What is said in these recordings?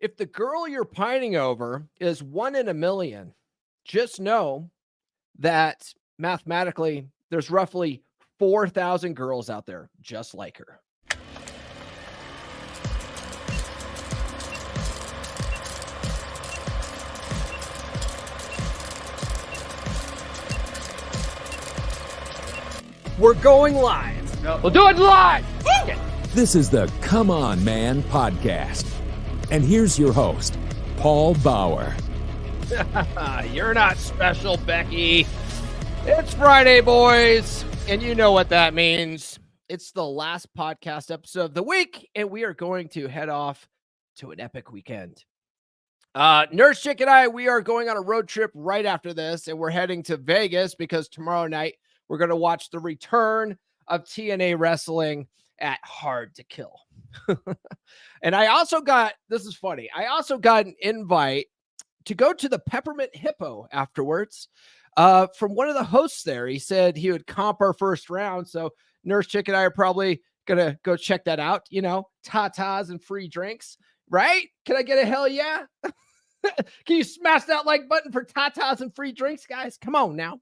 If the girl you're pining over is 1 in a million, just know that mathematically there's roughly 4,000 girls out there just like her. We're going live. No. We'll do it live. Okay. This is the Come On Man podcast. And here's your host, Paul Bauer. You're not special, Becky. It's Friday, boys. And you know what that means. It's the last podcast episode of the week, and we are going to head off to an epic weekend. Nurse Chick and I, we are going on a road trip right after this, and we're heading to Vegas because tomorrow night we're going to watch the return of TNA wrestling at Hard to Kill. And I also got, this is funny, I also got an invite to go to the Peppermint Hippo afterwards from one of the hosts there. He said he would comp our first round. So Nurse Chick and I are probably going to go check that out. You know, tatas and free drinks, right? Can I get a hell yeah? Can you smash that like button for tatas and free drinks, guys? Come on now.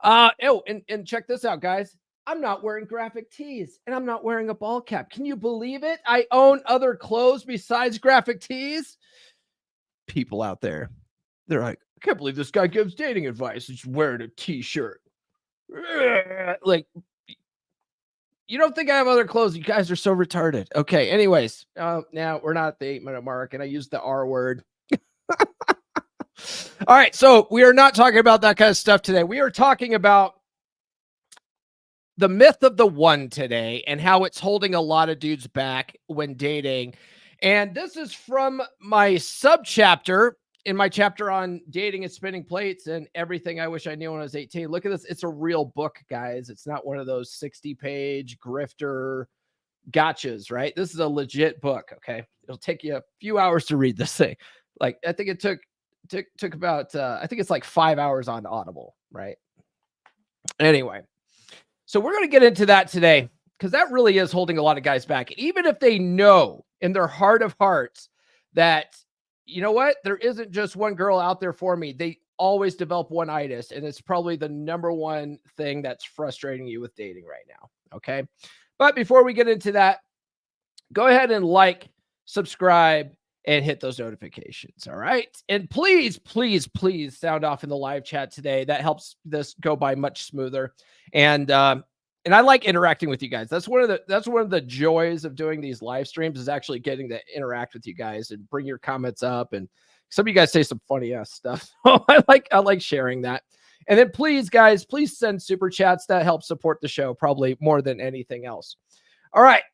And check this out, guys. I'm not wearing graphic tees and I'm not wearing a ball cap. Can you believe it? I own other clothes besides graphic tees. People out there, they're like, I can't believe this guy gives dating advice. He's wearing a t-shirt. Like, you don't think I have other clothes? You guys are so retarded. Okay. Anyways, now we're not at the 8-minute mark and I used the R word. All right. So we are not talking about that kind of stuff today. We are talking about the myth of the one today and how it's holding a lot of dudes back when dating. And this is from my subchapter in my chapter on dating and spinning plates and everything I wish I knew when I was 18. Look at this. It's a real book, guys. It's not one of those 60-page grifter gotchas, right? This is a legit book. Okay. It'll take you a few hours to read this thing. Like, I think it took about, I think it's like 5 hours on Audible, right? Anyway. So we're going to get into that today because that really is holding a lot of guys back. Even if they know in their heart of hearts that, you know what, there isn't just one girl out there for me. They always develop one-itis, and it's probably the number one thing that's frustrating you with dating right now. Okay. But before we get into that, go ahead and like, subscribe, and hit those notifications. All right. And please, please, please sound off in the live chat today. That helps this go by much smoother. And I like interacting with you guys. That's one of the joys of doing these live streams is actually getting to interact with you guys and bring your comments up. And some of you guys say some funny ass stuff. So I like sharing that. And then please, guys, please send super chats. That helps support the show probably more than anything else. All right.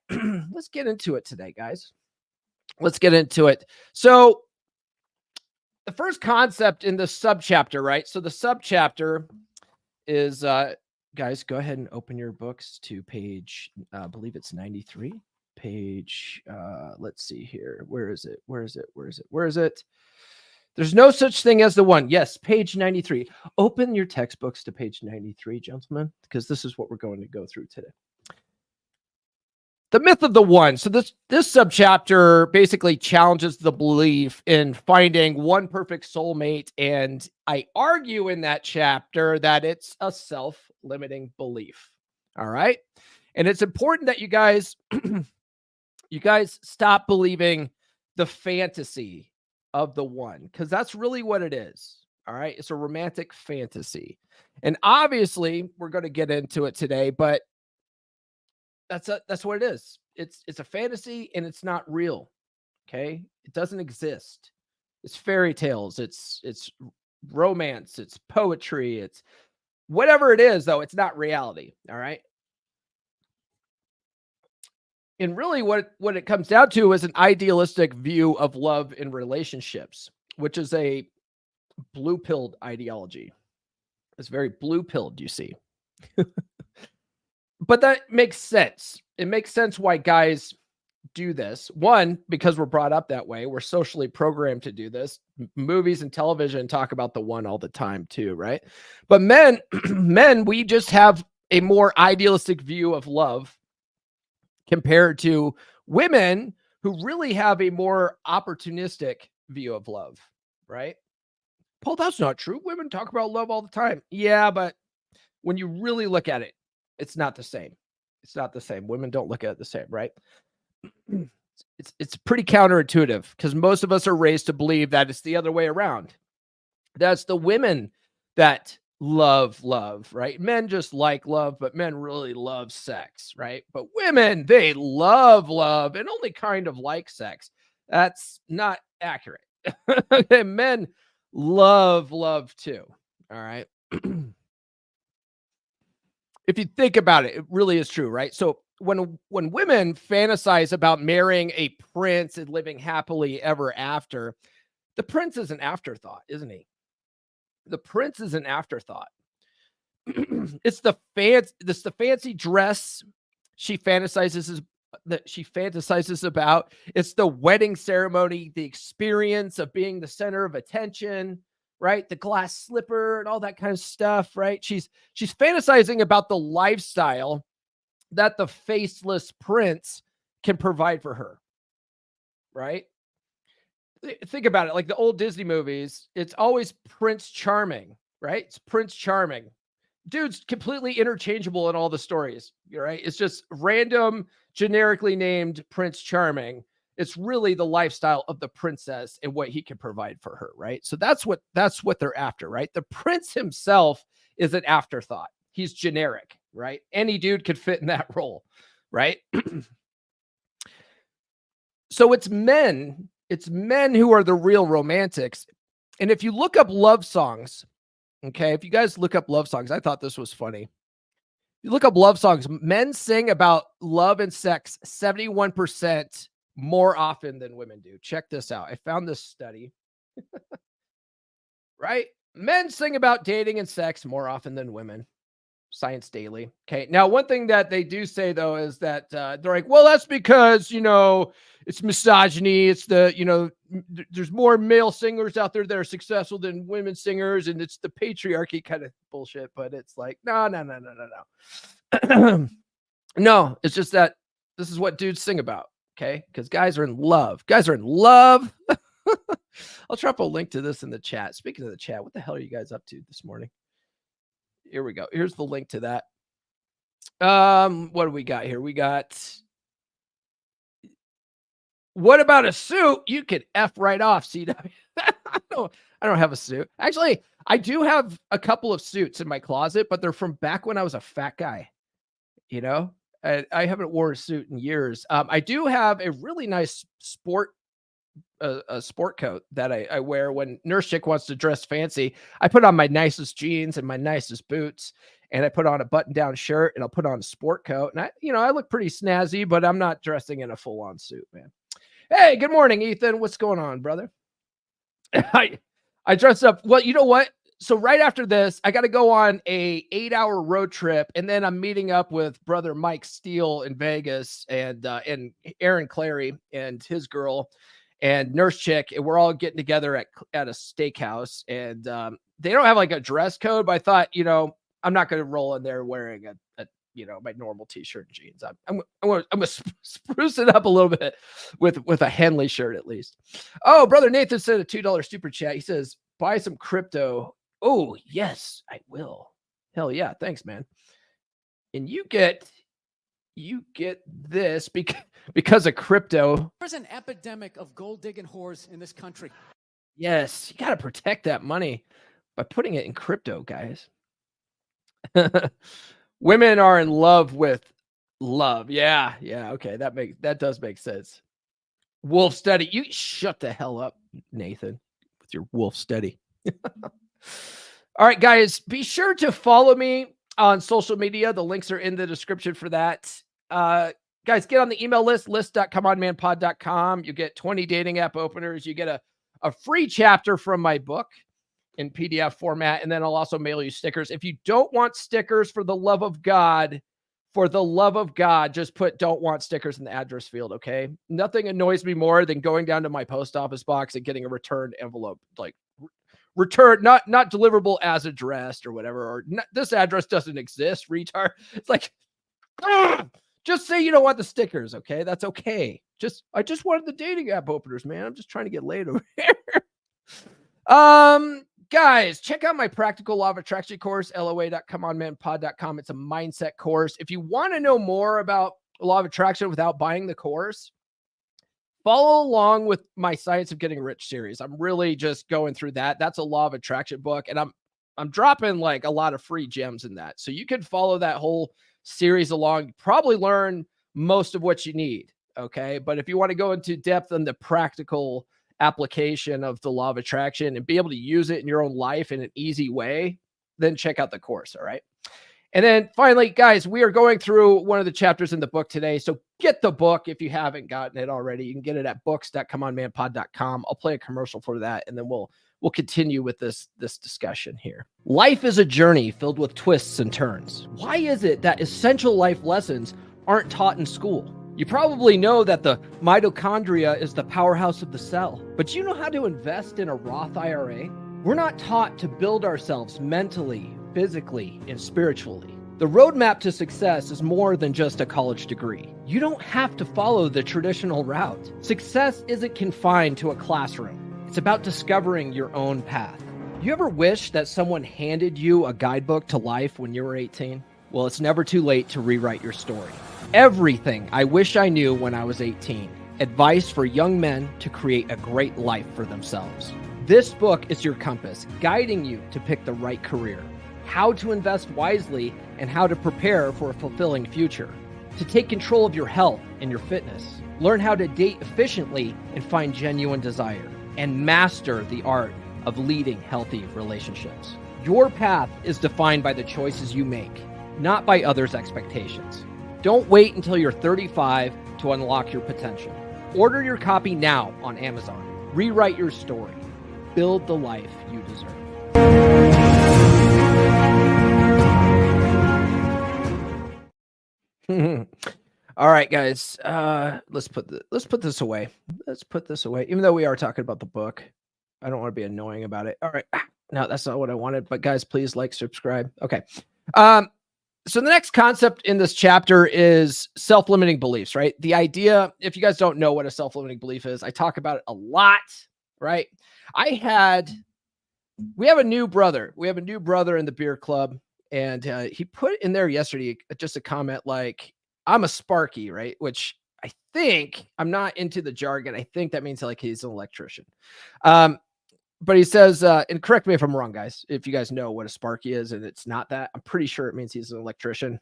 Let's get into it today, guys. Let's get into it. So the first concept in the subchapter, right? So the subchapter is, guys, go ahead and open your books to page, I believe it's 93. Page, let's see here. Where is it? Where is it? Where is it? Where is it? There's no such thing as the one. Yes, page 93. Open your textbooks to page 93, gentlemen, because this is what we're going to go through today. The myth of the one. So this subchapter basically challenges the belief in finding one perfect soulmate. And I argue in that chapter that it's a self-limiting belief. All right. And it's important that you guys stop believing the fantasy of the one, because that's really what it is. All right. It's a romantic fantasy. And obviously we're going to get into it today, but that's what it is. It's a fantasy and it's not real. Okay. It doesn't exist. It's fairy tales. It's romance. It's poetry. It's whatever it is, though. It's not reality. All right. And really what it comes down to is an idealistic view of love in relationships, which is a blue-pilled ideology. It's very blue-pilled, you see. But that makes sense. It makes sense why guys do this. One, because we're brought up that way. We're socially programmed to do this. Movies and television talk about the one all the time too, right? But men, we just have a more idealistic view of love compared to women who really have a more opportunistic view of love, right? Paul, that's not true. Women talk about love all the time. Yeah, but when you really look at it, it's not the same. It's not the same. Women don't look at it the same, right? It's pretty counterintuitive because most of us are raised to believe that it's the other way around. That's the women that love love, right? Men just like love, but men really love sex, right? But women, they love love and only kind of like sex. That's not accurate. Men love love too. All right. If you think about it, it really is true, right? So when women fantasize about marrying a prince and living happily ever after, the prince is an afterthought, isn't he? The prince is an afterthought. It's the fancy dress she fantasizes about. It's the wedding ceremony, the experience of being the center of attention, right? The glass slipper and all that kind of stuff, right? She's fantasizing about the lifestyle that the faceless prince can provide for her, right? Think about it, like the old Disney movies, it's always Prince Charming, right? It's Prince Charming. Dude's completely interchangeable in all the stories, right? It's just random, generically named Prince Charming. It's really the lifestyle of the princess and what he can provide for her, right? So that's what they're after, right? The prince himself is an afterthought. He's generic, right? Any dude could fit in that role, right? So it's men who are the real romantics. And if you look up love songs, okay, if you guys look up love songs, I thought this was funny. You look up love songs, men sing about love and sex 71% more often than women do. Check this out. I found this study. Right? Men sing about dating and sex more often than women. Science Daily. Okay. Now, one thing that they do say, though, is that they're like, well, that's because, it's misogyny. It's there's more male singers out there that are successful than women singers. And it's the patriarchy kind of bullshit. But it's like, no. No, it's just that this is what dudes sing about. Okay. Because guys are in love. I'll drop a link to this in the chat. Speaking of the chat, what the hell are you guys up to this morning? Here we go. Here's the link to that. What do we got here? We got, what about a suit? You could F right off, CW. I don't have a suit. Actually, I do have a couple of suits in my closet, but they're from back when I was a fat guy. I haven't worn a suit in years. I do have a really nice sport coat that I wear when Nurse Chick wants to dress fancy. I put on my nicest jeans and my nicest boots, and I put on a button-down shirt, and I'll put on a sport coat. And I look pretty snazzy, but I'm not dressing in a full-on suit, man. Hey, good morning, Ethan. What's going on, brother? I dressed up. Well, you know what? So right after this, I got to go on a 8-hour road trip, and then I'm meeting up with brother Mike Steele in Vegas, and Aaron Clary and his girl and Nurse Chick, and we're all getting together at a steakhouse, and they don't have like a dress code, but I thought, I'm not going to roll in there wearing my normal t-shirt and jeans. I'm gonna spruce it up a little bit with a Henley shirt at least. Oh, brother Nathan sent a $2 super chat. He says, buy some crypto. Oh, yes, I will. Hell yeah. Thanks, man. And you get this because of crypto. There's an epidemic of gold digging whores in this country. Yes, you got to protect that money by putting it in crypto, guys. Women are in love with love. Yeah. Okay, that does make sense. Wolf study. You shut the hell up, Nathan, with your wolf study. All right, guys, be sure to follow me on social media. The links are in the description for that. Guys, get on the email list.comeonmanpod.com. You get 20 dating app openers. You get a free chapter from my book in PDF format, and then I'll also mail you stickers. If you don't want stickers, for the love of God, just put don't want stickers in the address field, okay? Nothing annoys me more than going down to my post office box and getting a returned envelope, like return, not deliverable as addressed or whatever, or this address doesn't exist, retard. It's like, just say you don't want the stickers, okay? That's okay. I just wanted the dating app openers, man. I'm just trying to get laid over here. Guys, check out my practical law of attraction course, loa.comeonmanpod.com. It's a mindset course. If you want to know more about law of attraction without buying the course, follow along with my Science of Getting Rich series. I'm really just going through that. That's a law of attraction book, and I'm dropping like a lot of free gems in that. So you can follow that whole series along, probably learn most of what you need. Okay. But if you want to go into depth on the practical application of the law of attraction and be able to use it in your own life in an easy way, then check out the course. All right. And then finally, guys, we are going through one of the chapters in the book today. So get the book if you haven't gotten it already. You can get it at books.comeonmanpod.com. I'll play a commercial for that, and then we'll continue with this discussion here. Life is a journey filled with twists and turns. Why is it that essential life lessons aren't taught in school? You probably know that the mitochondria is the powerhouse of the cell, but do you know how to invest in a Roth IRA? We're not taught to build ourselves mentally, physically, and spiritually. The roadmap to success is more than just a college degree. You don't have to follow the traditional route. Success isn't confined to a classroom. It's about discovering your own path. You ever wish that someone handed you a guidebook to life when you were 18? Well, it's never too late to rewrite your story. Everything I wish I knew when I was 18. Advice for young men to create a great life for themselves. This book is your compass, guiding you to pick the right career, how to invest wisely, and how to prepare for a fulfilling future. To take control of your health and your fitness. Learn how to date efficiently and find genuine desire. And master the art of leading healthy relationships. Your path is defined by the choices you make, not by others' expectations. Don't wait until you're 35 to unlock your potential. Order your copy now on Amazon. Rewrite your story. Build the life you deserve. All right, guys. Let's put this away. Let's put this away. Even though we are talking about the book, I don't want to be annoying about it. All right. No, that's not what I wanted. But guys, please like, subscribe. Okay. So the next concept in this chapter is self-limiting beliefs, right? The idea, if you guys don't know what a self-limiting belief is, I talk about it a lot, right? We have a new brother. We have a new brother in the beer club, and he put in there yesterday just a comment like, I'm a Sparky, right? Which I think, I'm not into the jargon. I think that means like he's an electrician. But he says, and correct me if I'm wrong, guys, if you guys know what a Sparky is and it's not that, I'm pretty sure it means he's an electrician.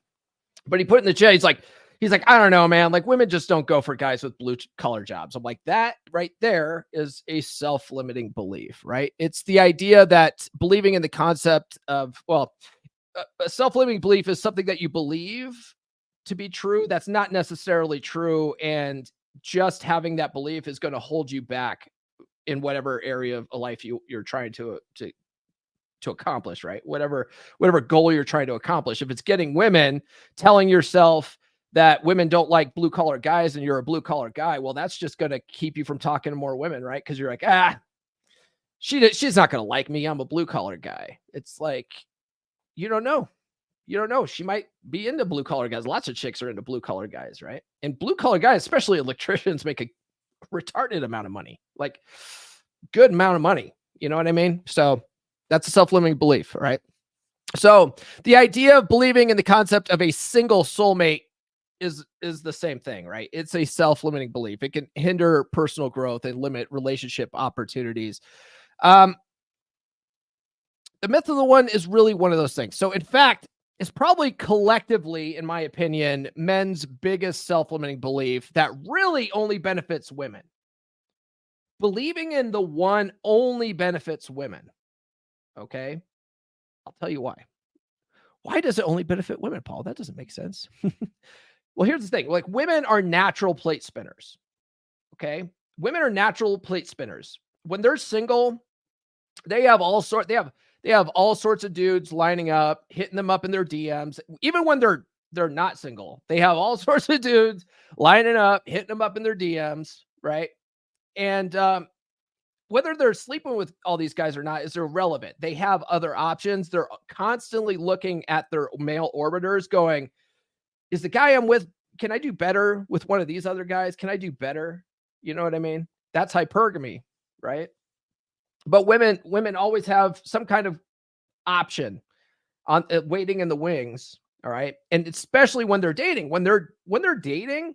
But he put in the chat, he's like, I don't know, man. Like, women just don't go for guys with blue collar jobs. I'm like, that right there is a self-limiting belief, right? It's the idea that believing in the concept of, well, a self-limiting belief is something that you believe to be true. That's not necessarily true. And just having that belief is going to hold you back in whatever area of life you're trying to accomplish, right? Whatever goal you're trying to accomplish. If it's getting women, telling yourself that women don't like blue collar guys and you're a blue collar guy, well, that's just going to keep you from talking to more women, right? Because you're like, she's not going to like me. I'm a blue collar guy. It's like, you don't know. You don't know. She might be into blue collar guys. Lots of chicks are into blue collar guys, right? And blue collar guys, especially electricians, make a retarded amount of money, like good amount of money. You know what I mean? So that's a self-limiting belief, right? So the idea of believing in the concept of a single soulmate is the same thing, right? It's a self-limiting belief. It can hinder personal growth and limit relationship opportunities. The myth of the one is really one of those things. So in fact, it's probably collectively, in my opinion, men's biggest self-limiting belief that really only benefits women. Believing in the one only benefits women. Okay? I'll tell you why. Why does it only benefit women, Paul? That doesn't make sense. Well, here's the thing. Like, women are natural plate spinners. Okay? Women are natural plate spinners. When they're single, they have all sorts of dudes lining up, hitting them up in their DMs. Even when they're not single, they have all sorts of dudes lining up, hitting them up in their DMs, right? And whether they're sleeping with all these guys or not is irrelevant. They have other options. They're constantly looking at their male orbiters going, is the guy I'm with can I do better with one of these other guys? Can I do better? You know what I mean? That's hypergamy, right? But women always have some kind of option on waiting in the wings. All right. And especially when they're dating, when they're dating,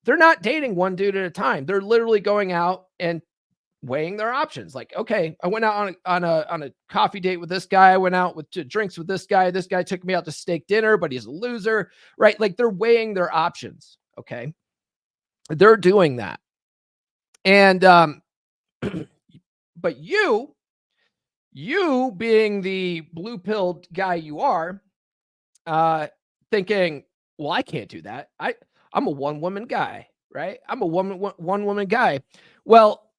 they're not dating one dude at a time. They're literally going out and weighing their options. Like, okay, I went out on a coffee date with this guy. I went out to drinks with this guy. This guy took me out to steak dinner, but he's a loser, right? Like they're weighing their options. Okay. They're doing that. And, but you being the blue pilled guy you are, thinking, well, I can't do that. I'm a one woman guy, right? I'm a one woman guy. Well,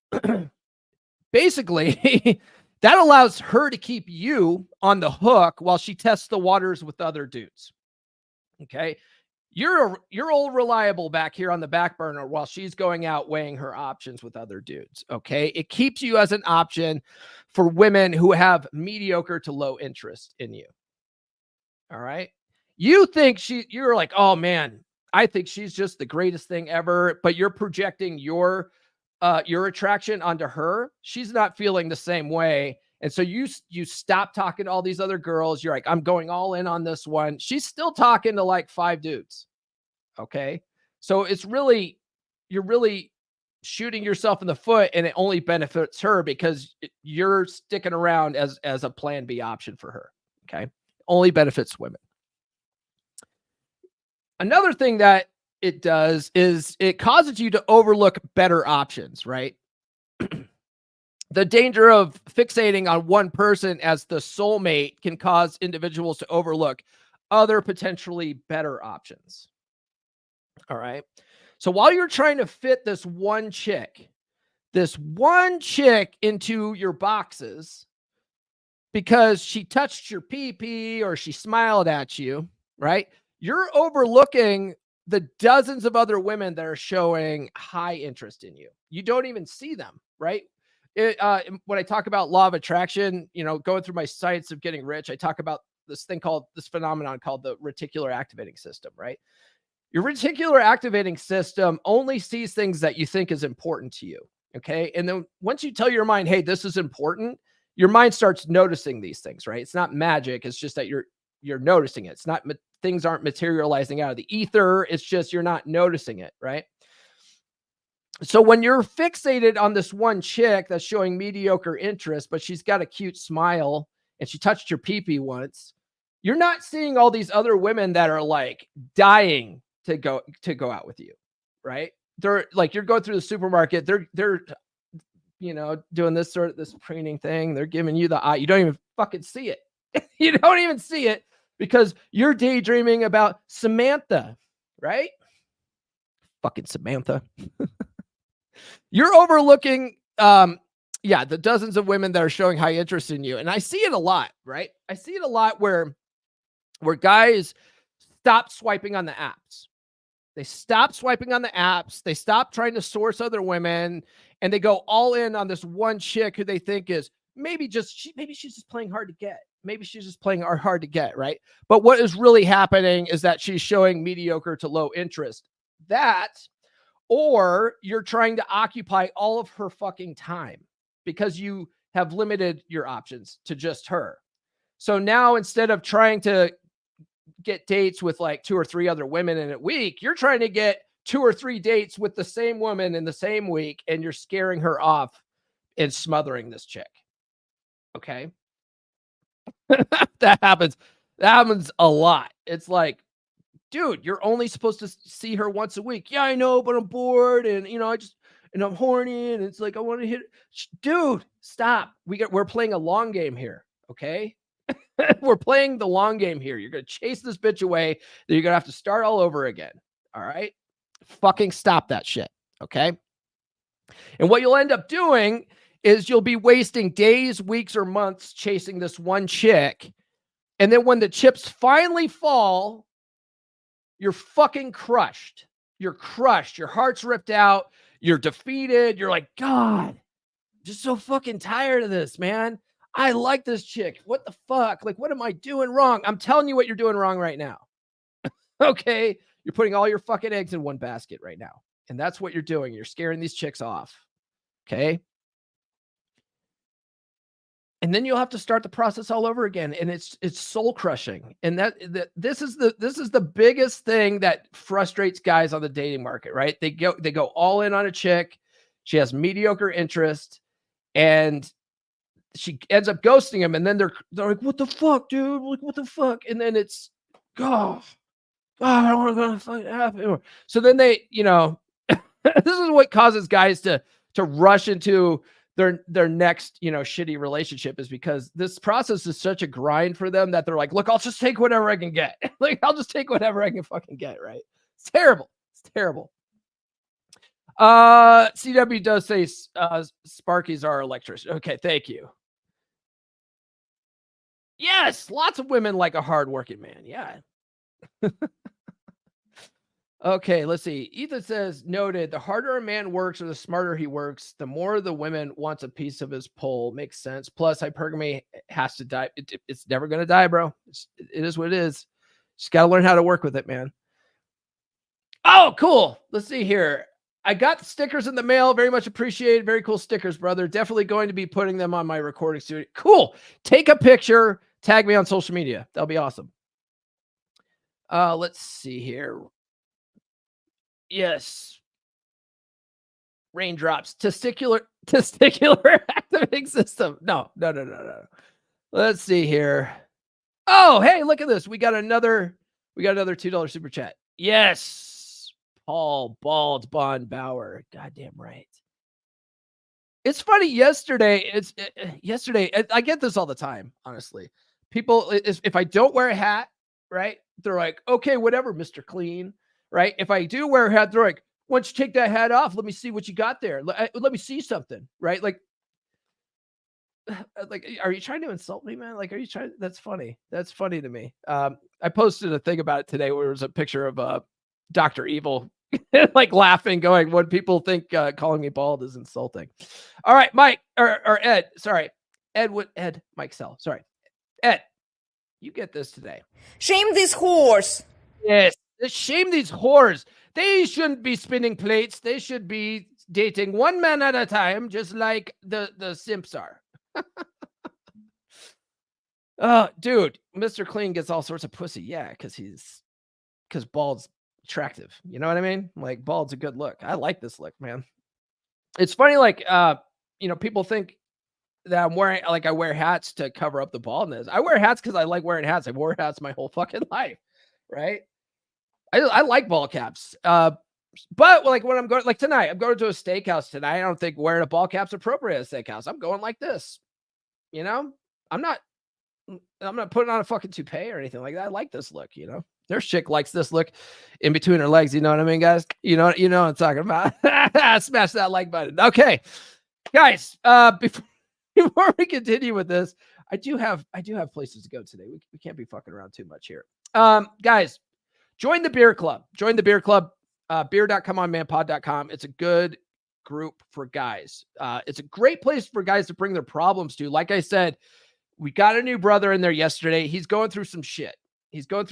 basically, that allows her to keep you on the hook while she tests the waters with other dudes. Okay. You're all reliable back here on the back burner while she's going out weighing her options with other dudes. Okay. It keeps you as an option for women who have mediocre to low interest in you. All right. You think you're like, oh man, I think she's just the greatest thing ever, but you're projecting your attraction onto her. She's not feeling the same way. And so you stop talking to all these other girls. You're like, I'm going all in on this one. She's still talking to like 5 dudes. Okay. So you're really shooting yourself in the foot, and it only benefits her because you're sticking around as a plan B option for her. Okay. Only benefits women. Another thing that it does is it causes you to overlook better options, right? The danger of fixating on one person as the soulmate can cause individuals to overlook other potentially better options. All right. So while you're trying to fit this one chick into your boxes because she touched your pee-pee or she smiled at you, right? You're overlooking the dozens of other women that are showing high interest in you. You don't even see them, right? When I talk about law of attraction, going through my sites of getting rich, I talk about this phenomenon called the reticular activating system, right? Your reticular activating system only sees things that you think is important to you. Okay. And then once you tell your mind, hey, this is important, your mind starts noticing these things, right? It's not magic. It's just that you're noticing it. It's not, things aren't materializing out of the ether. It's just, you're not noticing it. Right. So when you're fixated on this one chick that's showing mediocre interest, but she's got a cute smile and she touched your pee-pee once, you're not seeing all these other women that are like dying to go out with you. Right. They're like, you're going through the supermarket. They're doing this preening thing. They're giving you the eye. You don't even fucking see it. You don't even see it because you're daydreaming about Samantha, right? Fucking Samantha. You're overlooking, the dozens of women that are showing high interest in you. And I see it a lot, right? I see it a lot where guys stop swiping on the apps. They stop swiping on the apps. They stop trying to source other women, and they go all in on this one chick who they think is maybe she's just playing hard to get. Maybe she's just playing hard to get, right? But what is really happening is that she's showing mediocre to low interest. Or you're trying to occupy all of her fucking time because you have limited your options to just her. So now instead of trying to get dates with like 2 or 3 other women in a week, you're trying to get 2 or 3 dates with the same woman in the same week, and you're scaring her off and smothering this chick. Okay. That happens a lot. It's like, dude, you're only supposed to see her once a week. Yeah, I know, but I'm bored and I'm horny and it's like I want to hit. Dude, stop. We're playing a long game here, okay? We're playing the long game here. You're going to chase this bitch away, then you're going to have to start all over again. All right? Fucking stop that shit, okay? And what you'll end up doing is you'll be wasting days, weeks, or months chasing this one chick. And then when the chips finally fall, you're fucking crushed. You're crushed. Your heart's ripped out. You're defeated. You're like, God, I'm just so fucking tired of this, man. I like this chick. What the fuck? Like, what am I doing wrong? I'm telling you what you're doing wrong right now. Okay. You're putting all your fucking eggs in one basket right now. And that's what you're doing. You're scaring these chicks off. Okay. And then you'll have to start the process all over again. And it's soul crushing. And this is the biggest thing that frustrates guys on the dating market, right? They go all in on a chick. She has mediocre interest and she ends up ghosting him. And then they're like, what the fuck, dude? Like, what the fuck? And then it's, I don't want to fucking happen anymore. So then they, this is what causes guys to rush into their next, shitty relationship, is because this process is such a grind for them that they're like, look, I'll just take whatever I can get. Like, I'll just take whatever I can fucking get. Right. It's terrible. It's terrible. CW does say, Sparkies are electrician. Okay. Thank you. Yes. Lots of women like a hardworking man. Yeah. Okay, let's see. Ethan says, noted, the harder a man works or the smarter he works, the more the women wants a piece of his pole. Makes sense. Plus, hypergamy has to die. It's never going to die, bro. It is what it is. Just got to learn how to work with it, man. Oh, cool. Let's see here. I got the stickers in the mail. Very much appreciated. Very cool stickers, brother. Definitely going to be putting them on my recording studio. Cool. Take a picture. Tag me on social media. That'll be awesome. Let's see here. Yes. Raindrops. Testicular activating system. No. Let's see here. Oh, hey, look at this. We got another $2 super chat. Yes. Paul Bald Bond Bauer. Goddamn right. It's funny. Yesterday, I get this all the time, honestly. People, if I don't wear a hat, right? They're like, okay, whatever, Mr. Clean. Right? If I do wear a hat, they're like, why don't you take that hat off? Let me see what you got there. Let me see something. Right? Like, are you trying to insult me, man? Like, are you trying? That's funny. That's funny to me. I posted a thing about it today where it was a picture of Dr. Evil like laughing, going, what people think calling me bald is insulting. All right, Mike or Ed. Sorry. Ed, Mike Sell. Sorry. Ed, you get this today. Shame this horse. Yes. Shame these whores. They shouldn't be spinning plates. They should be dating one man at a time, just like the simps are. Dude, Mr. Clean gets all sorts of pussy. Yeah, because bald's attractive. You know what I mean? Like, bald's a good look. I like this look, man. It's funny, like, people think that I'm wearing, like, I wear hats to cover up the baldness. I wear hats because I like wearing hats. I've worn hats my whole fucking life, right? I like ball caps. But like when I'm going, like tonight, I'm going to a steakhouse tonight. I don't think wearing a ball cap's appropriate at a steakhouse. I'm going like this. I'm not putting on a fucking toupee or anything like that. I like this look, There's chick likes this look in between her legs. You know what I mean, guys? You know what I'm talking about. Smash that like button. Okay. Guys, before we continue with this, I do have places to go today. We can't be fucking around too much here. Guys, join the beer club. Join the beer club, beer.comeonmanpod.com. It's a good group for guys. It's a great place for guys to bring their problems to. Like I said, we got a new brother in there yesterday. He's going through some shit. He and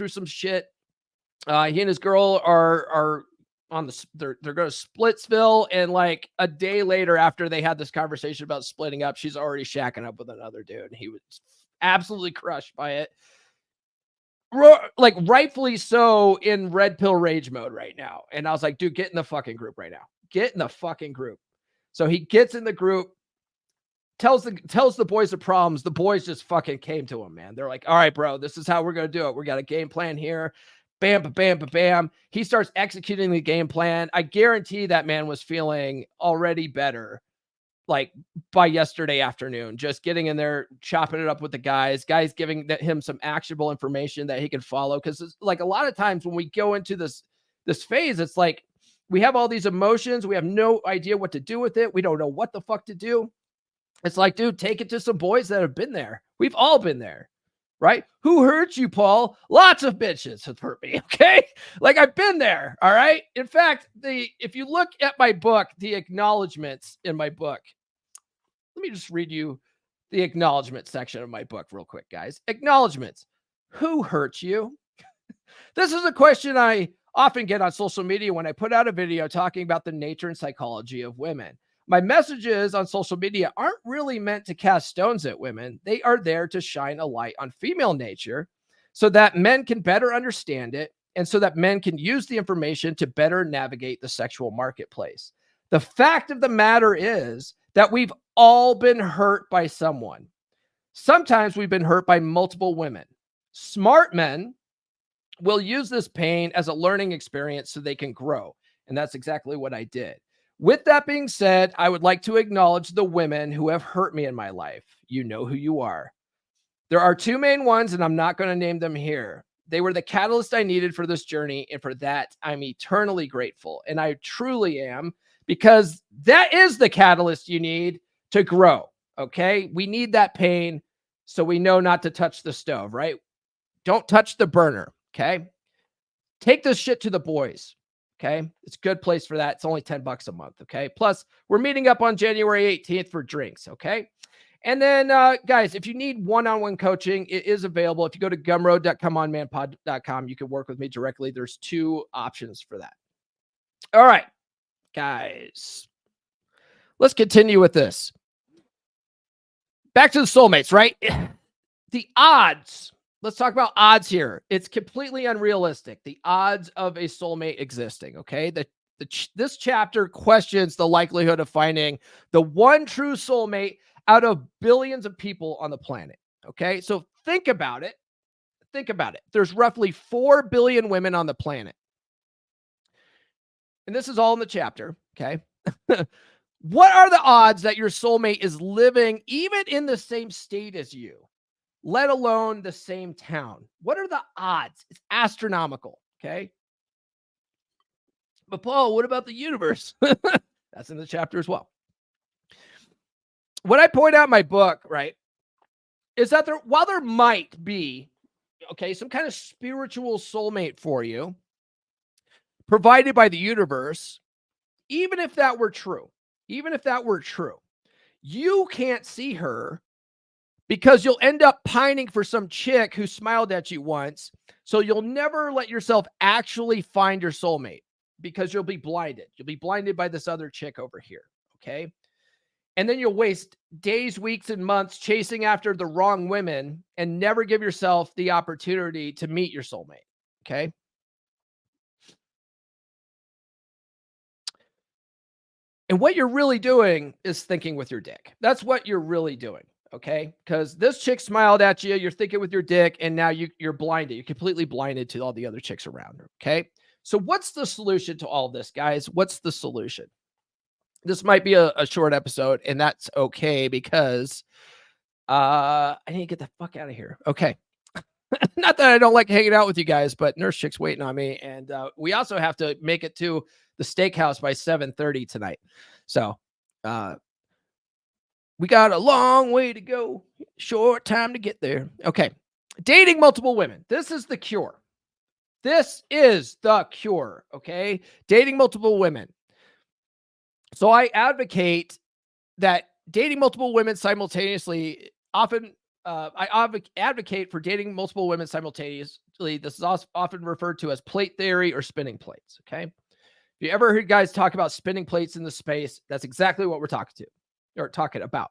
his girl are on they're going to Splitsville. And like a day later, after they had this conversation about splitting up, she's already shacking up with another dude. He was absolutely crushed by it. Like rightfully so, in red pill rage mode right now. And I was like, dude, get in the fucking group right now. Get in the fucking group. So he gets in the group, tells the boys the problems. The boys just fucking came to him, man. They're like, all right, bro, this is how we're going to do it. We got a game plan here. Bam, bam, bam, bam. He starts executing the game plan. I guarantee that man was feeling already better, like by yesterday afternoon, just getting in there, chopping it up with the guys giving him some actionable information that he can follow. Cause like a lot of times when we go into this phase, it's like, we have all these emotions. We have no idea what to do with it. We don't know what the fuck to do. It's like, dude, take it to some boys that have been there. We've all been there, right? Who hurt you, Paul? Lots of bitches have hurt me. Okay. Like I've been there. All right. In fact, if you look at my book, the acknowledgments in my book, let me just read you the acknowledgement section of my book real quick, guys. Acknowledgments. Who hurt you? This is a question I often get on social media when I put out a video talking about the nature and psychology of women. My messages on social media aren't really meant to cast stones at women. They are there to shine a light on female nature so that men can better understand it and so that men can use the information to better navigate the sexual marketplace. The fact of the matter is that we've all been hurt by someone. Sometimes we've been hurt by multiple women. Smart men will use this pain as a learning experience so they can grow. And that's exactly what I did. With that being said, I would like to acknowledge the women who have hurt me in my life. You know who you are. There are two main ones, and I'm not going to name them here. They were the catalyst I needed for this journey, and for that, I'm eternally grateful. And I truly am, because that is the catalyst you need to grow, okay? We need that pain so we know not to touch the stove, right? Don't touch the burner, okay? Take this shit to the boys. Okay. It's a good place for that. It's only $10 a month. Okay. Plus, we're meeting up on January 18th for drinks. Okay. And then, guys, if you need one-on-one coaching, it is available. If you go to gumroad.comeonmanpod.com, you can work with me directly. There's 2 options for that. All right, guys, let's continue with this. Back to the soulmates, right? The odds. Let's talk about odds here. It's completely unrealistic. The odds of a soulmate existing, okay? This chapter questions the likelihood of finding the one true soulmate out of billions of people on the planet, okay? So think about it. Think about it. There's roughly 4 billion women on the planet. And this is all in the chapter, okay? What are the odds that your soulmate is living even in the same state as you, let alone the same town? What are the odds? It's astronomical, okay? But Paul, what about the universe? That's in the chapter as well. What I point out in my book, right, is that while there might be, okay, some kind of spiritual soulmate for you provided by the universe, even if that were true, you can't see her because you'll end up pining for some chick who smiled at you once. So you'll never let yourself actually find your soulmate because you'll be blinded. You'll be blinded by this other chick over here. Okay. And then you'll waste days, weeks, and months chasing after the wrong women and never give yourself the opportunity to meet your soulmate. Okay. And what you're really doing is thinking with your dick. That's what you're really doing. Okay. Because this chick smiled at you, you're thinking with your dick, and now you're blinded. You're completely blinded to all the other chicks around her. Okay. So what's the solution to all this, guys? What's the solution? This might be a short episode, and that's okay because I need to get the fuck out of here. Okay. Not that I don't like hanging out with you guys, but nurse chick's waiting on me. And we also have to make it to the steakhouse by 7:30 tonight. So we got a long way to go. Short time to get there. Okay. Dating multiple women. This is the cure. This is the cure. Okay. Dating multiple women. So I advocate that dating multiple women simultaneously often, I advocate for dating multiple women simultaneously. This is often referred to as plate theory or spinning plates. Okay. If you ever heard guys talk about spinning plates in the space, that's exactly what we're talking about.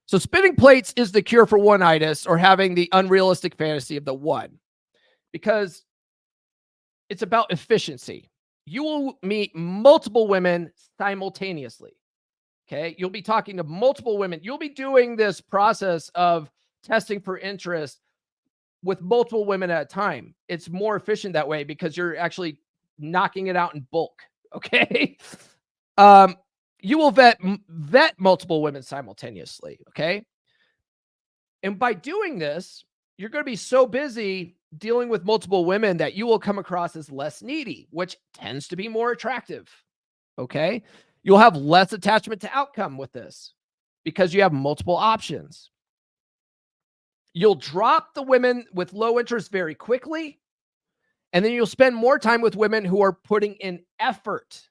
So spinning plates is the cure for one-itis or having the unrealistic fantasy of the one, because it's about efficiency. You will meet multiple women simultaneously. Okay. You'll be talking to multiple women. You'll be doing this process of testing for interest with multiple women at a time. It's more efficient that way because you're actually knocking it out in bulk. Okay. You will vet multiple women simultaneously. Okay. And by doing this, you're going to be so busy dealing with multiple women that you will come across as less needy, which tends to be more attractive. Okay. You'll have less attachment to outcome with this because you have multiple options. You'll drop the women with low interest very quickly. And then you'll spend more time with women who are putting in effort.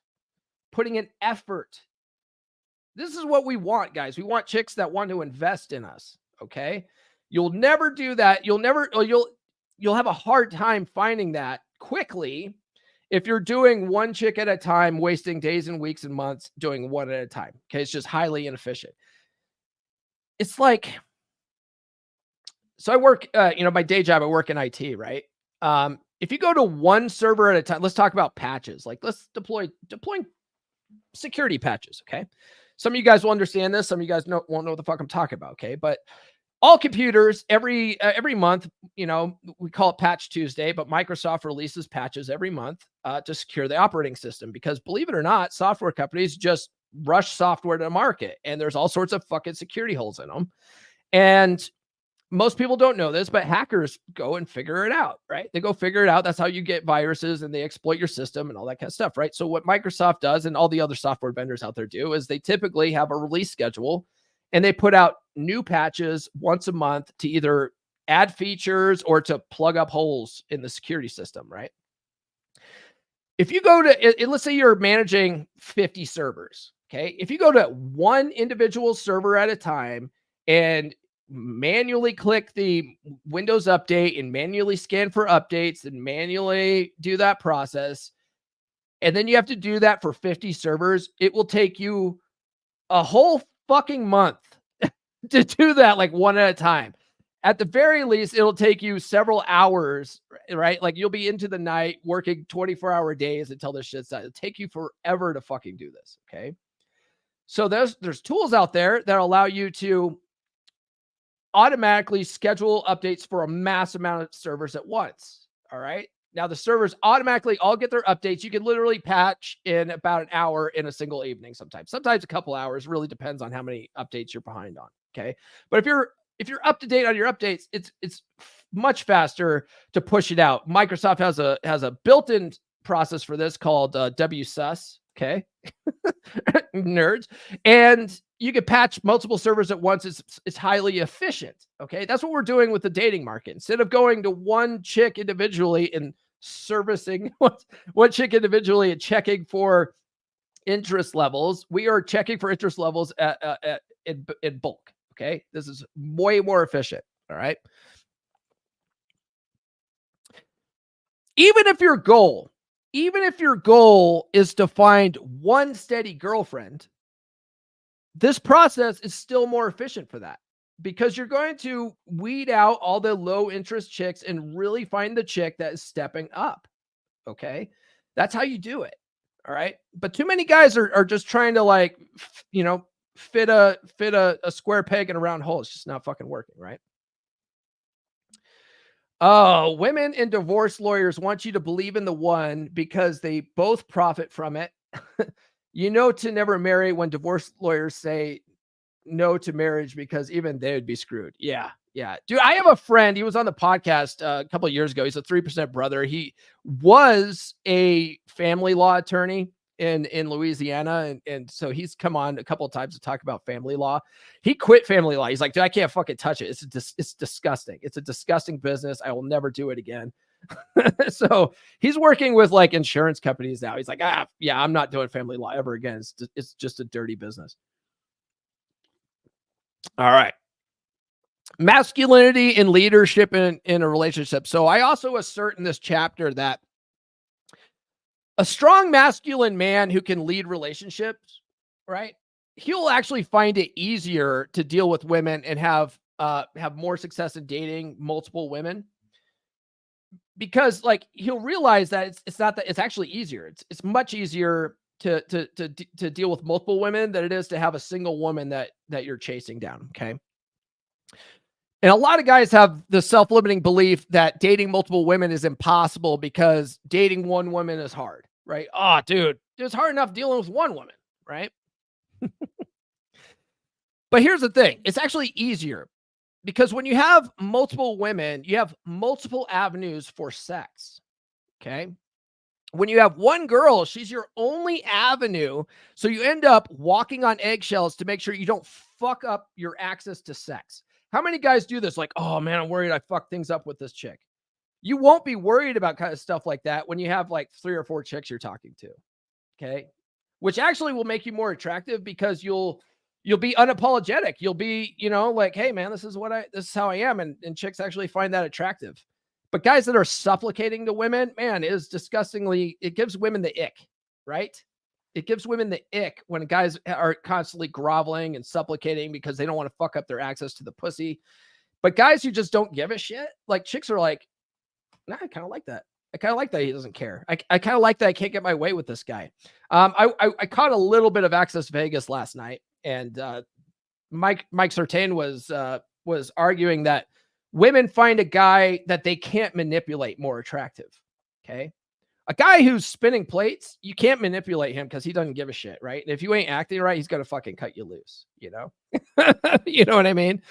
This is what we want, guys. We want chicks that want to invest in us. Okay. You'll never do that. You'll have a hard time finding that quickly if you're doing one chick at a time, wasting days and weeks and months doing one at a time. Okay. It's just highly inefficient. It's like, so I work, my day job, I work in IT, right? If you go to one server at a time, let's talk about patches. Like let's deploying security patches. Okay. Some of you guys will understand this. Some of you guys won't know what the fuck I'm talking about. Okay. But all computers every month, we call it Patch Tuesday, but Microsoft releases patches every month to secure the operating system, because believe it or not, software companies just rush software to the market, and there's all sorts of fucking security holes in them. And most people don't know this, but hackers go and figure it out, right? They go figure it out. That's how you get viruses, and they exploit your system and all that kind of stuff, right? So what Microsoft does, and all the other software vendors out there do, is they typically have a release schedule, and they put out new patches once a month to either add features or to plug up holes in the security system, right? If you go to, let's say you're managing 50 servers, okay? If you go to one individual server at a time and manually click the Windows update and manually scan for updates and manually do that process, and then you have to do that for 50 servers, it will take you a whole fucking month to do that, like one at a time. At the very least, it'll take you several hours, right? Like you'll be into the night working 24-hour days until this shit's done. It'll take you forever to fucking do this, okay? So there's tools out there that allow you to automatically schedule updates for a mass amount of servers at once, all right? Now, the servers automatically all get their updates. You can literally patch in about an hour in a single evening sometimes a couple hours. Really depends on how many updates you're behind on, okay? But if you're up to date on your updates, it's much faster to push it out. Microsoft has a built-in process for this called WSUS, okay? Nerds. And you can patch multiple servers at once. It's highly efficient, okay? That's what we're doing with the dating market. Instead of going to one chick individually and servicing one chick individually and checking for interest levels, we are checking for interest levels in bulk, okay? This is way more efficient, all right? Even if your goal is to find one steady girlfriend, this process is still more efficient for that, because you're going to weed out all the low interest chicks and really find the chick that is stepping up. Okay. That's how you do it. All right. But too many guys are just trying to fit a square peg in a round hole. It's just not fucking working. Right. Oh, women and divorce lawyers want you to believe in the one because they both profit from it. To never marry when divorce lawyers say no to marriage because even they would be screwed. Yeah. Yeah. Dude, I have a friend. He was on the podcast a couple of years ago. He's a 3% brother. He was a family law attorney in Louisiana. And so he's come on a couple of times to talk about family law. He quit family law. He's like, dude, I can't fucking touch it. It's disgusting. It's a disgusting business. I will never do it again. So he's working with like insurance companies now. He's like, yeah, I'm not doing family law ever again. It's just a dirty business. All right. Masculinity and leadership in a relationship. So I also assert in this chapter that a strong masculine man who can lead relationships, right? He'll actually find it easier to deal with women and have more success in dating multiple women, because like he'll realize that it's not that it's actually easier. It's much easier to deal with multiple women than it is to have a single woman that you're chasing down. Okay. And a lot of guys have the self-limiting belief that dating multiple women is impossible because dating one woman is hard, right? Oh, dude, it's hard enough dealing with one woman, right? But here's the thing. It's actually easier because when you have multiple women, you have multiple avenues for sex, okay? When you have one girl, she's your only avenue. So you end up walking on eggshells to make sure you don't fuck up your access to sex. How many guys do this? Like, oh man, I'm worried I fucked things up with this chick. You won't be worried about kind of stuff like that when you have like 3 or 4 chicks you're talking to. Okay. Which actually will make you more attractive because you'll be unapologetic. You'll be, like, hey man, this is how I am. And chicks actually find that attractive. But guys that are supplicating to women, man, it gives women the ick, right? It gives women the ick when guys are constantly groveling and supplicating because they don't want to fuck up their access to the pussy. But guys who just don't give a shit, like chicks are like, nah, I kind of like that. I kind of like that he doesn't care. I kind of like that I can't get my way with this guy. I caught a little bit of Access Vegas last night, and Mike Certain was arguing that women find a guy that they can't manipulate more attractive. Okay. A guy who's spinning plates, you can't manipulate him because he doesn't give a shit, right? And if you ain't acting right, he's gonna fucking cut you loose, you know? You know what I mean?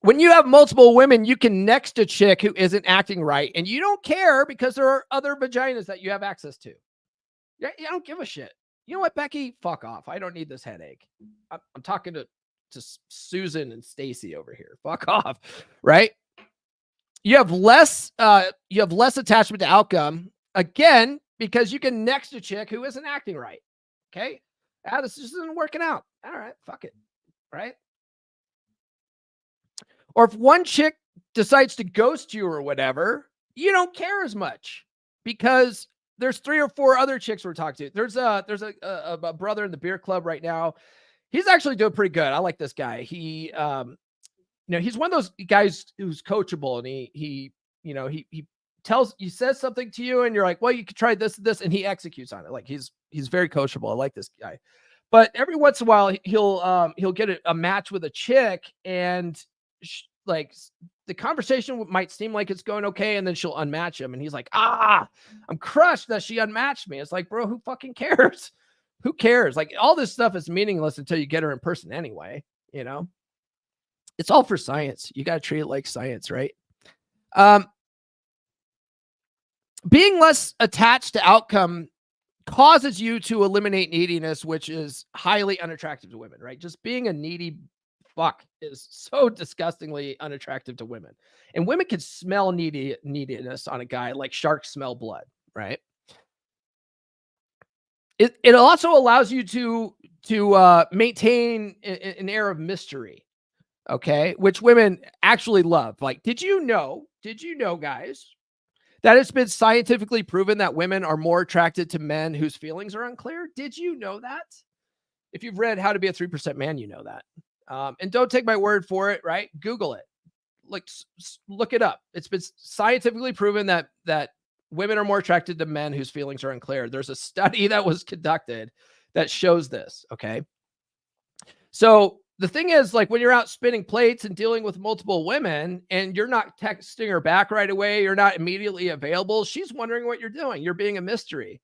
When you have multiple women, you can next a chick who isn't acting right, and you don't care because there are other vaginas that you have access to. You don't give a shit. You know what, Becky? Fuck off. I don't need this headache. I'm talking to Susan and Stacy over here. Fuck off, right? You have less attachment to outcome, again, because you can next a chick who isn't acting right. Okay. This just isn't working out. All right, fuck it. Right. Or if one chick decides to ghost you or whatever, you don't care as much because there's 3 or 4 other chicks we're talking to. There's a brother in the beer club right now. He's actually doing pretty good. I like this guy. He he's one of those guys who's coachable, and he says something to you and you're like, well, you could try this, and he executes on it. Like he's very coachable. I like this guy. But every once in a while he'll get a match with a chick, and like the conversation might seem like it's going okay, and then she'll unmatch him, and he's like, I'm crushed that she unmatched me. It's like, bro, who fucking cares? Who cares? Like, all this stuff is meaningless until you get her in person anyway, you know? It's all for science. You got to treat it like science, right? Being less attached to outcome causes you to eliminate neediness, which is highly unattractive to women, right? Just being a needy fuck is so disgustingly unattractive to women. And women can smell neediness on a guy like sharks smell blood, right? It also allows you to maintain an air of mystery, okay, which women actually love. Like, did you know, guys, that it's been scientifically proven that women are more attracted to men whose feelings are unclear? Did you know that? If you've read How to Be a 3% Man, you know that. And don't take my word for it, right? Google it. Like, look it up. It's been scientifically proven that women are more attracted to men whose feelings are unclear. There's a study that was conducted that shows this, okay? So the thing is, like, when you're out spinning plates and dealing with multiple women and you're not texting her back right away, you're not immediately available, she's wondering what you're doing. You're being a mystery,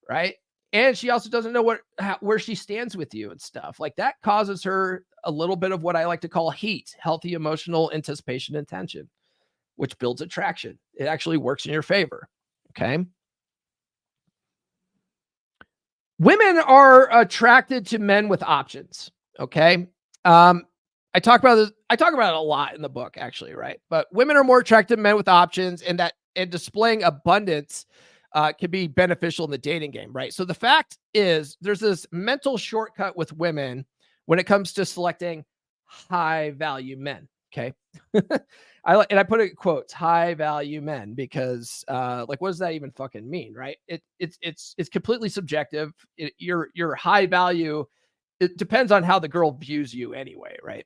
right? And she also doesn't know where she stands with you and stuff. Like, that causes her a little bit of what I like to call heat, healthy emotional anticipation and tension, which builds attraction. It actually works in your favor, okay? Women are attracted to men with options, okay? I talk about this. I talk about it a lot in the book, actually, right? But women are more attracted to men with options, and displaying abundance can be beneficial in the dating game, right? So the fact is, there's this mental shortcut with women when it comes to selecting high value men. Okay, I put it in quotes, high value men, because like, what does that even fucking mean, right? It's completely subjective. Your high value. It depends on how the girl views you anyway, right?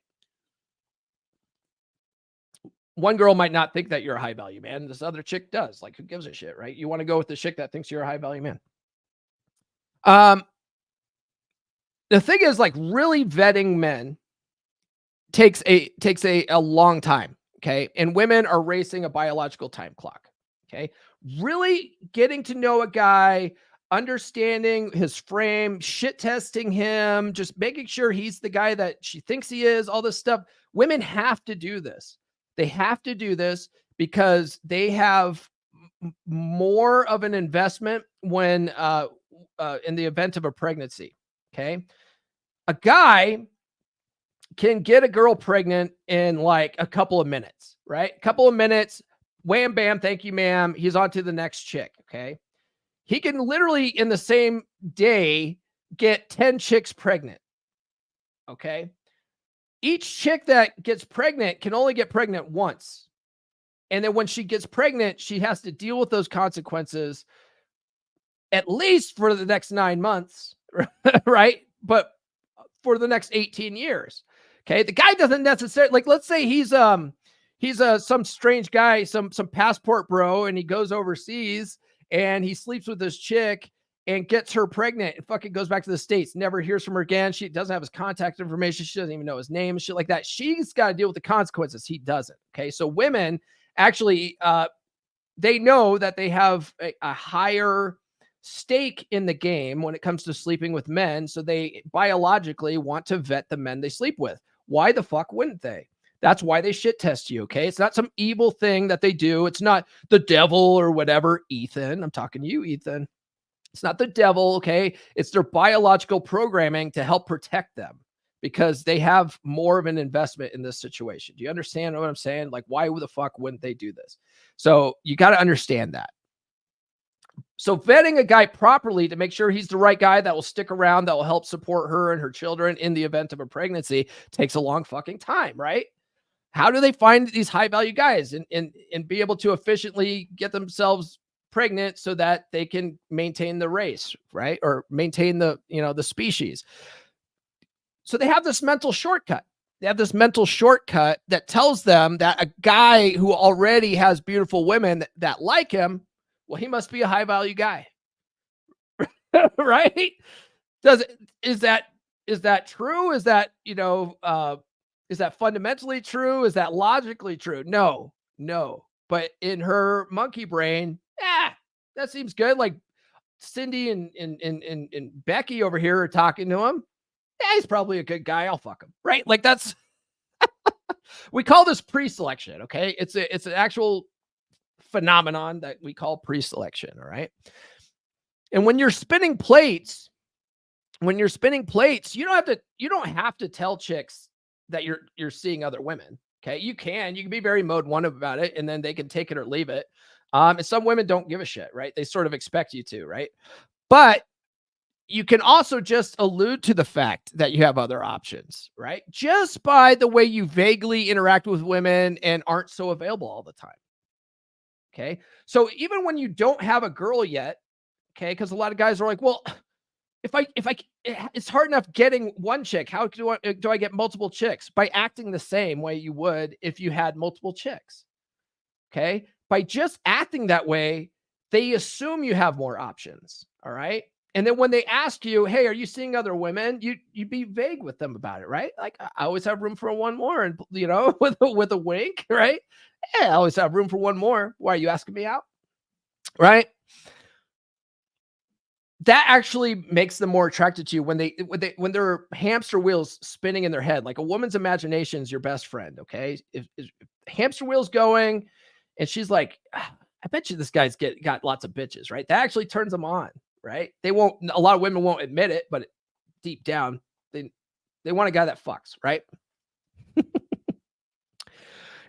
One girl might not think that you're a high value man. This other chick does. Like, who gives a shit, right? You want to go with the chick that thinks you're a high value man. The thing is, like, really vetting men takes a long time. Okay. And women are racing a biological time clock. Okay. Really getting to know a guy, understanding his frame, shit testing him, just making sure he's the guy that she thinks he is, all this stuff. Women have to do this. They have to do this because they have more of an investment when in the event of a pregnancy. Okay. A guy can get a girl pregnant in like a couple of minutes, right? A couple of minutes, wham, bam, thank you, ma'am. He's on to the next chick. Okay. He can literally in the same day get 10 chicks pregnant. Okay. Each chick that gets pregnant can only get pregnant once. And then when she gets pregnant, she has to deal with those consequences at least for the next 9 months, right? But for the next 18 years. Okay. The guy doesn't necessarily, like, let's say he's some strange guy, some passport bro, and he goes overseas and he sleeps with this chick and gets her pregnant and fucking goes back to the States, never hears from her again. She doesn't have his contact information. She doesn't even know his name and shit like that. She's got to deal with the consequences. He doesn't. Okay. So women actually, they know that they have a higher stake in the game when it comes to sleeping with men. So they biologically want to vet the men they sleep with. Why the fuck wouldn't they? That's why they shit test you. Okay. It's not some evil thing that they do. It's not the devil or whatever. Ethan, I'm talking to you, Ethan. It's not the devil. Okay. It's their biological programming to help protect them because they have more of an investment in this situation. Do you understand what I'm saying? Like, why the fuck wouldn't they do this? So you got to understand that. So vetting a guy properly to make sure he's the right guy that will stick around, that will help support her and her children in the event of a pregnancy takes a long fucking time, right? How do they find these high value guys and be able to efficiently get themselves pregnant so that they can maintain the race, right? Or maintain the, the species. So they have this mental shortcut. They have this mental shortcut that tells them that a guy who already has beautiful women that like him, well, he must be a high value guy. Right? Is that true? Is that, is that fundamentally true? Is that logically true? No. But in her monkey brain, that seems good. Like Cindy and Becky over here are talking to him. Yeah, he's probably a good guy. I'll fuck him. Right? Like that's, we call this pre-selection. Okay. It's an actual phenomenon that we call pre-selection. All right. And when you're spinning plates, you don't have to tell chicks that you're seeing other women. Okay. You can be very mode one about it and then they can take it or leave it. And some women don't give a shit, right? They sort of expect you to, right? But you can also just allude to the fact that you have other options, right? Just by the way you vaguely interact with women and aren't so available all the time. Okay. So even when you don't have a girl yet, okay, because a lot of guys are like, well, it's hard enough getting one chick. How do I get multiple chicks? By acting the same way you would if you had multiple chicks. Okay. By just acting that way, they assume you have more options. All right. And then when they ask you, hey, are you seeing other women? You be vague with them about it, right? Like, I always have room for one more, and with a wink, right? Yeah, I always have room for one more. Why are you asking me out? Right? That actually makes them more attracted to you when their hamster wheels spinning in their head. Like a woman's imagination is your best friend. Okay. If hamster wheels going and she's like, I bet you this guy's got lots of bitches, right? That actually turns them on, right? A lot of women won't admit it, but deep down, they want a guy that fucks, right?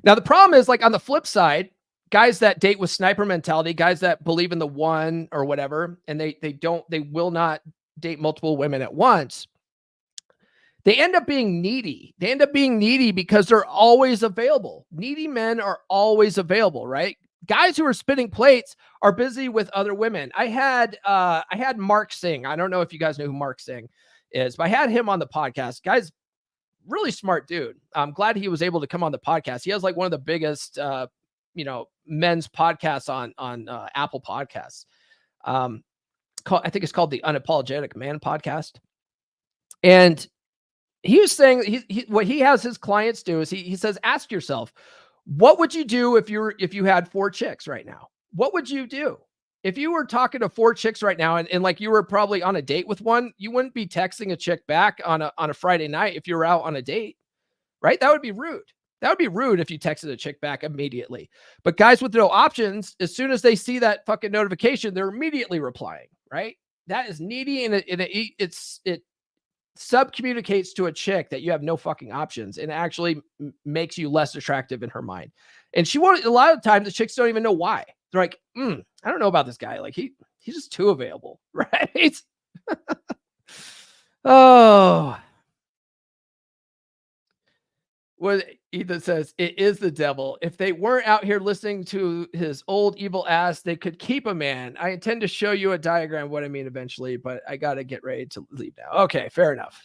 Now, the problem is, like, on the flip side, guys that date with sniper mentality, guys that believe in the one or whatever, and they will not date multiple women at once. They end up being needy. They end up being needy because they're always available. Needy men are always available, right? Guys who are spinning plates are busy with other women. I had Mark Singh. I don't know if you guys know who Mark Singh is, but I had him on the podcast. Guy's really smart dude. I'm glad he was able to come on the podcast. He has like one of the biggest, men's podcasts on Apple Podcasts. I think it's called the Unapologetic Man Podcast. And he was saying what he has his clients do is he says, ask yourself, what would you do if you had 4 chicks right now? What would you do? If you were talking to 4 chicks right now and like you were probably on a date with one, you wouldn't be texting a chick back on a Friday night if you were out on a date, right? That would be rude. That would be rude if you texted a chick back immediately. But guys with no options, as soon as they see that fucking notification, they're immediately replying, right? That is needy, and it subcommunicates to a chick that you have no fucking options, and actually makes you less attractive in her mind. And she won't. A lot of times, the chicks don't even know why. They're like, I don't know about this guy. Like he's just too available, right? Oh, well, Ethan says, it is the devil. If they weren't out here listening to his old evil ass, they could keep a man. I intend to show you a diagram of what I mean eventually, but I got to get ready to leave now. Okay, fair enough.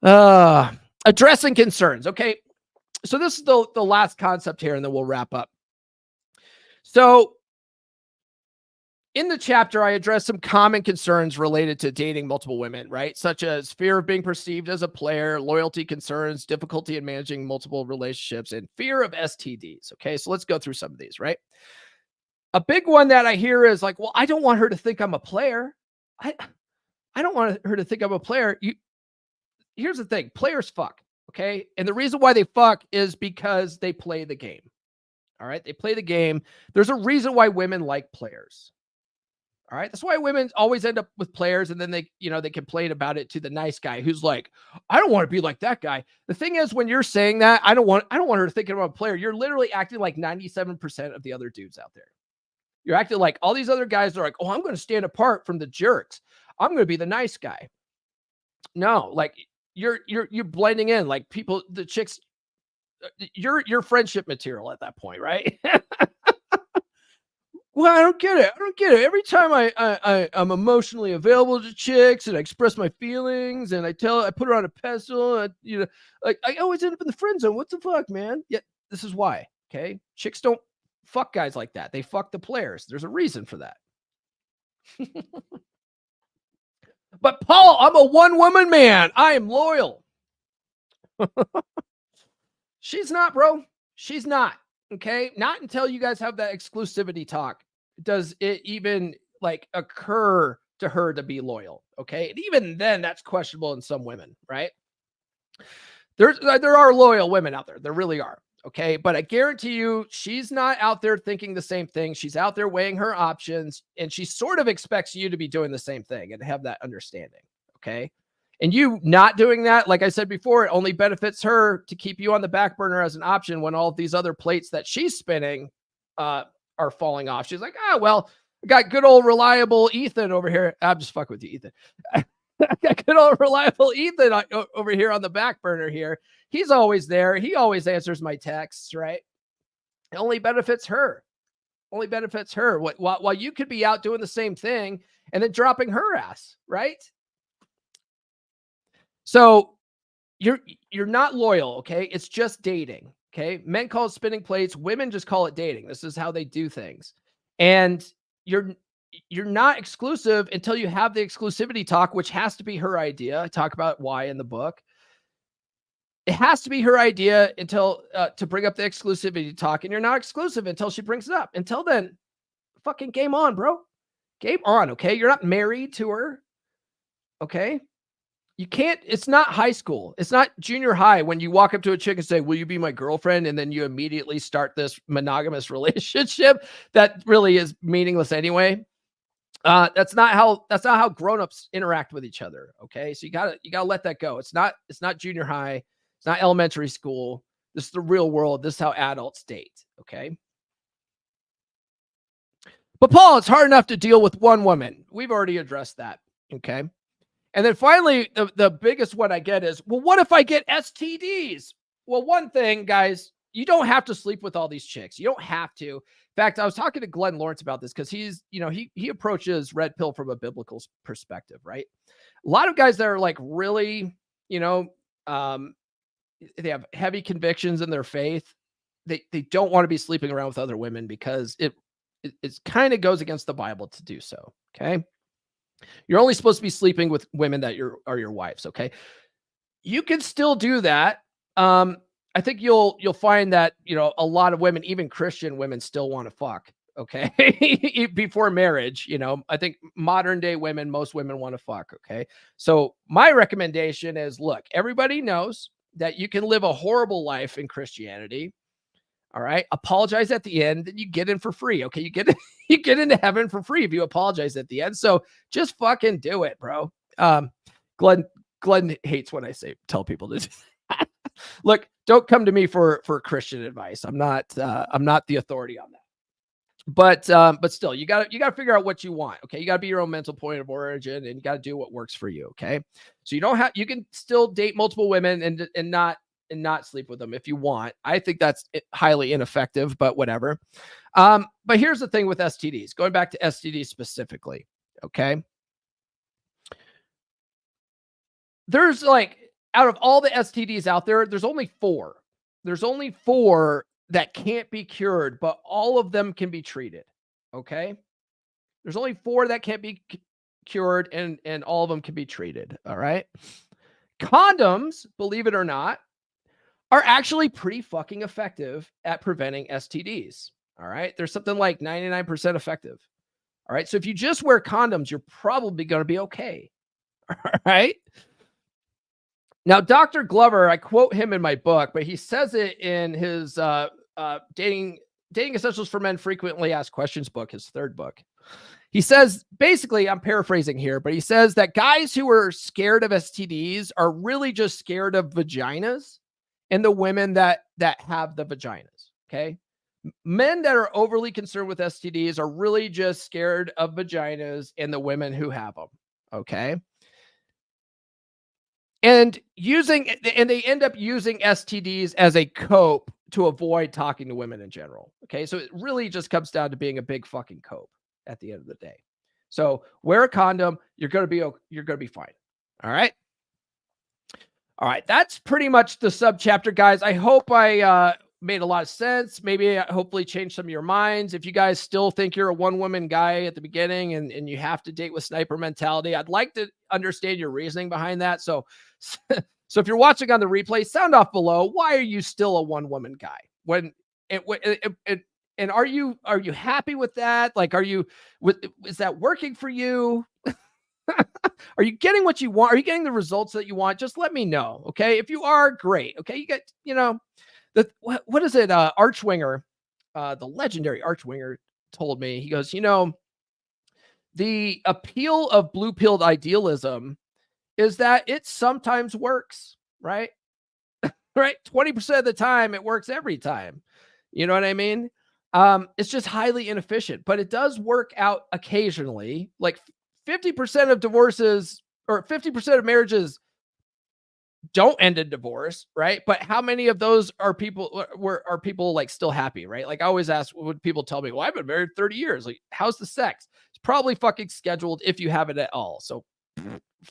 Yeah. Addressing concerns. Okay. So this is the last concept here, and then we'll wrap up. So in the chapter, I address some common concerns related to dating multiple women, right? Such as fear of being perceived as a player, loyalty concerns, difficulty in managing multiple relationships, and fear of STDs. Okay, so let's go through some of these, right? A big one that I hear is like, well, I don't want her to think I'm a player. I don't want her to think I'm a player. Here's the thing, players fuck, okay? And the reason why they fuck is because they play the game. All right, they play the game. There's a reason why women like players. All right. That's why women always end up with players, and then they complain about it to the nice guy who's like, I don't want to be like that guy. The thing is, when you're saying that, I don't want her to think about a player. You're literally acting like 97% of the other dudes out there. You're acting like all these other guys are like, oh, I'm going to stand apart from the jerks. I'm going to be the nice guy. No, like you're blending in like people, the chicks, you're friendship material at that point, right? Well, I don't get it. Every time I'm emotionally available to chicks and I express my feelings and I put her on a pedestal, and, like I always end up in the friend zone. What the fuck, man? Yeah, this is why. Okay, chicks don't fuck guys like that. They fuck the players. There's a reason for that. But Paul, I'm a one-woman man. I am loyal. She's not, bro. She's not. Okay, not until you guys have that exclusivity talk does it even like occur to her to be loyal. Okay, and even then, that's questionable in some women, right? There are loyal women out there. There really are. Okay, but I guarantee you, she's not out there thinking the same thing. She's out there weighing her options, and she sort of expects you to be doing the same thing and have that understanding. Okay. And you not doing that, like I said before, it only benefits her to keep you on the back burner as an option when all of these other plates that she's spinning are falling off. She's like, well, I got good old reliable Ethan over here. I'm just fucking with you, Ethan. I got good old reliable Ethan over here on the back burner here. He's always there. He always answers my texts, right? It only benefits her. Only benefits her. While you could be out doing the same thing and then dropping her ass, right? So you're not loyal, okay? It's just dating, okay? Men call it spinning plates. Women just call it dating. This is how they do things. And you're not exclusive until you have the exclusivity talk, which has to be her idea. I talk about why in the book. It has to be her idea until to bring up the exclusivity talk, and you're not exclusive until she brings it up. Until then, fucking game on, bro. Game on, okay? You're not married to her, okay? You can't, it's not high school. It's not junior high when you walk up to a chick and say, will you be my girlfriend? And then you immediately start this monogamous relationship that really is meaningless anyway. That's not how grownups interact with each other. Okay. So you gotta let that go. It's not junior high. It's not elementary school. This is the real world. This is how adults date. Okay. But Paul, it's hard enough to deal with one woman. We've already addressed that. Okay. And then finally, the biggest one I get is, well, what if I get STDs? Well, one thing, guys, you don't have to sleep with all these chicks. You don't have to. In fact, I was talking to Glenn Lawrence about this because he's, he approaches red pill from a biblical perspective, right? A lot of guys that are like really, they have heavy convictions in their faith. They don't want to be sleeping around with other women because it kind of goes against the Bible to do so. Okay. You're only supposed to be sleeping with women that are your wives. Okay. You can still do that. I think you'll find that, a lot of women, even Christian women, still want to fuck. Okay. Before marriage, I think modern day women, most women want to fuck. Okay. So my recommendation is, look, everybody knows that you can live a horrible life in Christianity. All right. Apologize at the end and you get in for free. Okay. You get into heaven for free if you apologize at the end. So just fucking do it, bro. Glenn hates when I tell people to do that. Look, don't come to me for Christian advice. I'm not the authority on that. But still, you gotta figure out what you want. Okay. You gotta be your own mental point of origin, and you gotta do what works for you. Okay. So you can still date multiple women and not sleep with them if you want. I think that's highly ineffective, but whatever. But here's the thing with STDs, going back to STDs specifically. Okay. There's like, out of all the STDs out there, there's only 4. There's only 4 that can't be cured, but all of them can be treated. Okay. There's only 4 that can't be cured, and all of them can be treated. All right. Condoms, believe it or not, are actually pretty fucking effective at preventing STDs. All right. There's something like 99% effective. All right. So if you just wear condoms, you're probably going to be okay. All right. Now, Dr. Glover, I quote him in my book, but he says it in his Dating Essentials for Men Frequently Asked Questions book, his 3rd book. He says, basically, I'm paraphrasing here, but he says that guys who are scared of STDs are really just scared of vaginas and the women that have the vaginas. Okay. Men that are overly concerned with STDs are really just scared of vaginas and the women who have them. Okay. And they end up using STDs as a cope to avoid talking to women in general. Okay. So it really just comes down to being a big fucking cope at the end of the day. So wear a condom. You're going to be fine. All right. All right. That's pretty much the subchapter, guys. I hope I made a lot of sense. Maybe hopefully change some of your minds. If you guys still think you're a one-woman guy at the beginning and you have to date with sniper mentality, I'd like to understand your reasoning behind that. So if you're watching on the replay, sound off below. Why are you still a one-woman guy? And are you happy with that? Like, is that working for you? Are you getting what you want? Are you getting the results that you want? Just let me know. Okay. If you are, great. Okay. You get, what is it? Archwinger, the legendary Archwinger told me, he goes, the appeal of blue-pilled idealism is that it sometimes works, right? Right. 20% of the time it works every time. You know what I mean? It's just highly inefficient, but it does work out occasionally. Like 50% of divorces or 50% of marriages don't end in divorce, right? But how many of those are people like still happy, right? Like I always ask, would people tell me, well, I've been married 30 years. Like, how's the sex? It's probably fucking scheduled if you have it at all. So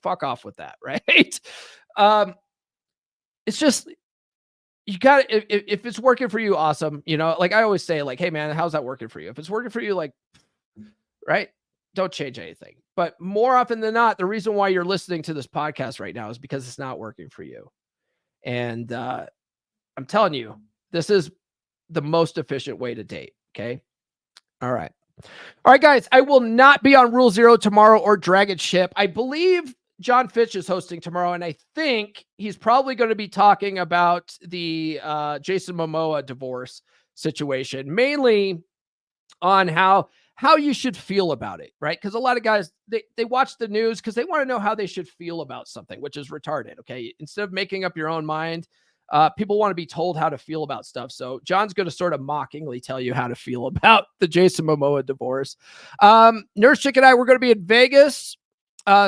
fuck off with that, right? It's just, you got to, if it's working for you, awesome. Like I always say, like, hey man, how's that working for you? If it's working for you, like, right, don't change anything. But more often than not, the reason why you're listening to this podcast right now is because it's not working for you. And I'm telling you, this is the most efficient way to date. Okay. All right. All right, guys, I will not be on Rule Zero tomorrow or Dragon Ship. I believe John Fitch is hosting tomorrow, and I think he's probably going to be talking about the Jason Momoa divorce situation, mainly on how you should feel about it, right? Because a lot of guys, they watch the news because they want to know how they should feel about something, which is retarded, okay? Instead of making up your own mind, people want to be told how to feel about stuff. So John's going to sort of mockingly tell you how to feel about the Jason Momoa divorce. Nurse Chick and I, we're going to be in Vegas.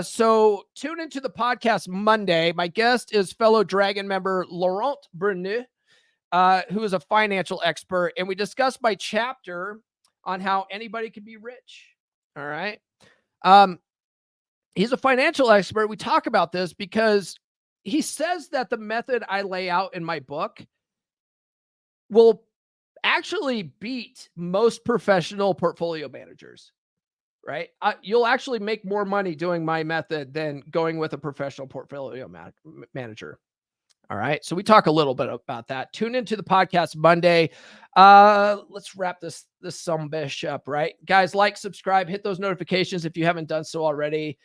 So tune into the podcast Monday. My guest is fellow Dragon member Laurent Bernu, who is a financial expert. And we discussed my chapter on how anybody can be rich. All right. He's a financial expert. We talk about this because he says that the method I lay out in my book will actually beat most professional portfolio managers, right? You'll actually make more money doing my method than going with a professional portfolio manager. All right. So we talk a little bit about that. Tune into the podcast Monday. Let's wrap this some bitch up, right? Guys, like, subscribe, hit those notifications if you haven't done so already.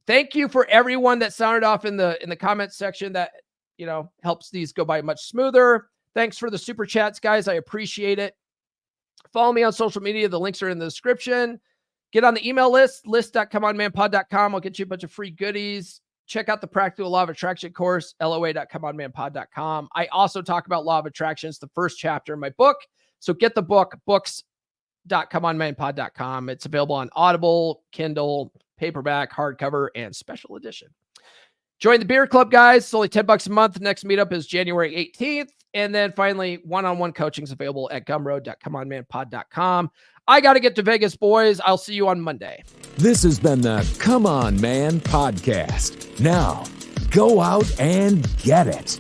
Thank you for everyone that sounded off in the comments section. That, helps these go by much smoother. Thanks for the super chats, guys. I appreciate it. Follow me on social media. The links are in the description. Get on the email list.comeonmanpod.com. I'll get you a bunch of free goodies. Check out the Practical Law of Attraction course, loa.comeonmanpod.com. I also talk about Law of Attraction. It's the first chapter in my book. So get the book. Books comeonmanpod.com. It's available on Audible, Kindle, paperback, hardcover, and special edition. Join the beer club, guys. It's only $10 a month. The next meetup is January 18th. And then finally, one-on-one coaching is available at gumroad.comeonmanpod.com. I got to get to Vegas, boys. I'll see you on Monday. This has been the Come On Man podcast. Now, go out and get it.